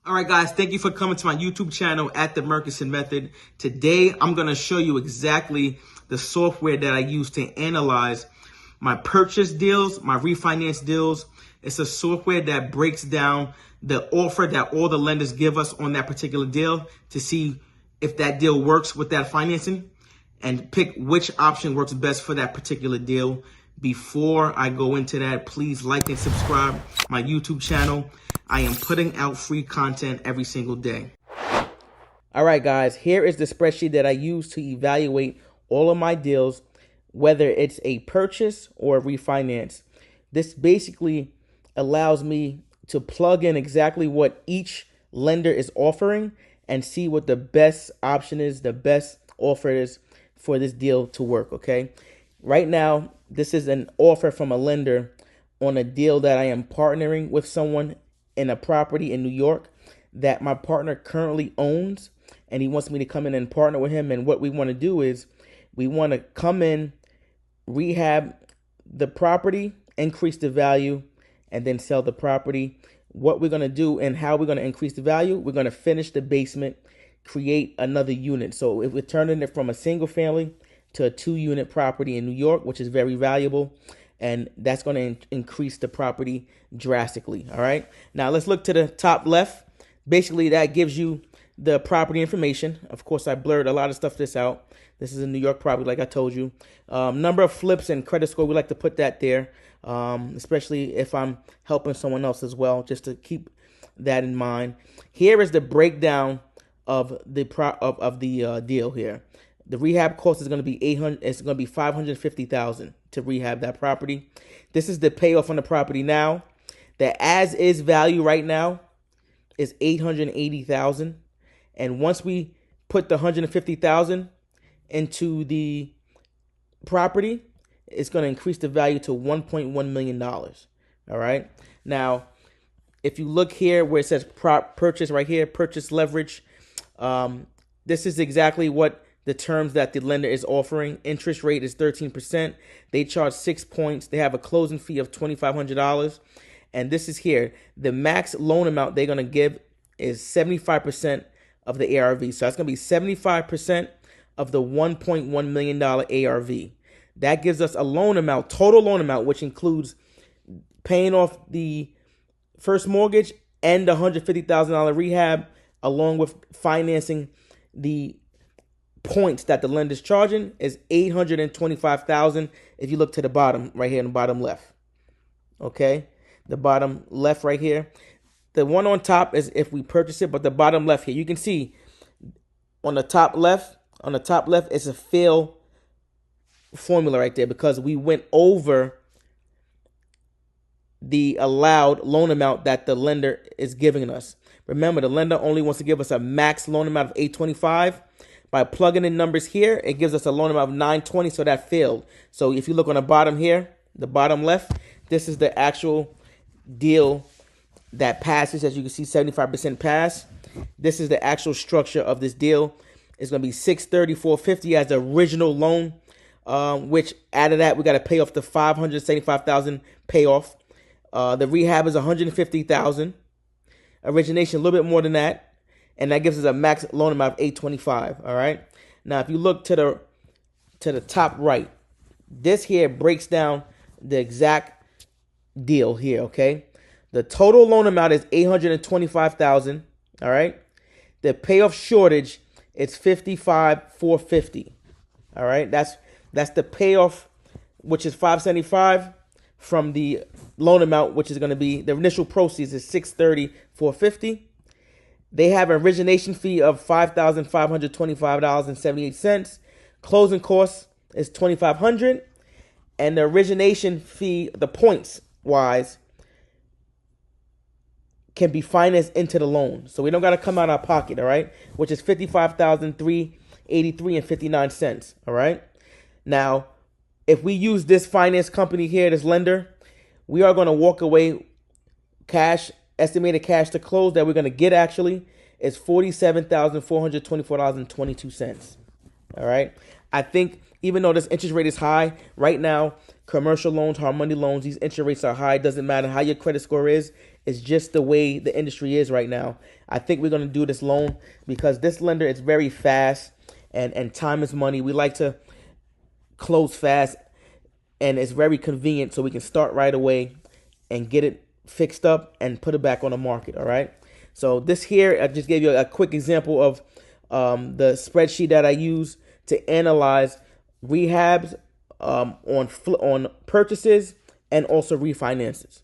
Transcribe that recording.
All right, guys, thank you for coming to my YouTube channel at the Murkison Method. Today, I'm going to show you exactly the software that I use to analyze my purchase deals, my refinance deals. It's a software that breaks down the offer that all the lenders give us on that particular deal to see if that deal works with that financing and pick which option works best for that particular deal. Before I go into that, please like and subscribe my YouTube channel. I am putting out free content every single day. All right, guys, here is the spreadsheet that I use to evaluate all of my deals, whether it's a purchase or a refinance. This basically allows me to plug in exactly what each lender is offering and see what the best option is, the best offer is for this deal to work, okay? Right now, this is an offer from a lender on a deal that I am partnering with someone in a property in New York that my partner currently owns, and he wants me to come in and partner with him. And what we want to do is we want to come in, rehab the property, increase the value, and then sell the property. What we're going to do and how we're going to increase the value, we're going to finish the basement, create another unit. So if we're turning it from a single family to a 2-unit property in New York, which is very valuable, and that's going to increase the property drastically. All right. Now let's look to the top left. Basically, that gives you the property information. Of course, I blurred a lot of stuff out. This is a New York property, like I told you. Number of flips and credit score, we like to put that there, especially if I'm helping someone else as well, just to keep that in mind. Here is the breakdown of the deal here. The rehab cost is going to be $800. It's going to be $550,000 to rehab that property. This is the payoff on the property now. The as-is value right now is $880,000, and once we put the $150,000 into the property, it's going to increase the value to $1.1 million. All right. Now, if you look here where it says purchase right here, purchase leverage, this is exactly what the terms that the lender is offering. Interest rate is 13%. They charge 6 points. They have a closing fee of $2,500. And this is here. The max loan amount they're going to give is 75% of the ARV. So that's going to be 75% of the $1.1 million ARV. That gives us a loan amount, total loan amount, which includes paying off the first mortgage and the $150,000 rehab, along with financing the points that the lender's charging, is $825,000. If you look to the bottom right here in the bottom left, okay, the bottom left right here, the one on top is if we purchase it, but the bottom left here, you can see on the top left, it's a fail formula right there because we went over the allowed loan amount that the lender is giving us. Remember, the lender only wants to give us a max loan amount of $825. By plugging in numbers here, it gives us a loan amount of $920, so that failed. So if you look on the bottom here, the bottom left, this is the actual deal that passes. As you can see, 75% pass. This is the actual structure of this deal. It's going to be $630,450 as the original loan, which out of that, we got to pay off the $575,000 payoff. The rehab is $150,000. Origination, a little bit more than that. And that gives us a max loan amount of $825. All right. Now, if you look to the top right, this here breaks down the exact deal here. Okay. The total loan amount is $825,000. All right. The payoff shortage is $55,450. All right. That's the payoff, which is $575 from the loan amount, which is going to be the initial proceeds is $630,450. They have an origination fee of $5,525.78. Closing cost is $2,500, and the origination fee, the points wise, can be financed into the loan. So we don't got to come out of our pocket, all right? Which is $55,383.59. All right. Now, if we use this finance company here, this lender, we are going to walk away cash. Estimated cash to close that we're going to get actually is $47,424.22. All right. I think even though this interest rate is high right now, commercial loans, hard money loans, these interest rates are high. It doesn't matter how your credit score is. It's just the way the industry is right now. I think we're going to do this loan because this lender is very fast, and time is money. We like to close fast, and it's very convenient, so we can start right away and get it fixed up and put it back on the market. All right. So this here, I just gave you a quick example of the spreadsheet that I use to analyze rehabs on purchases and also refinances.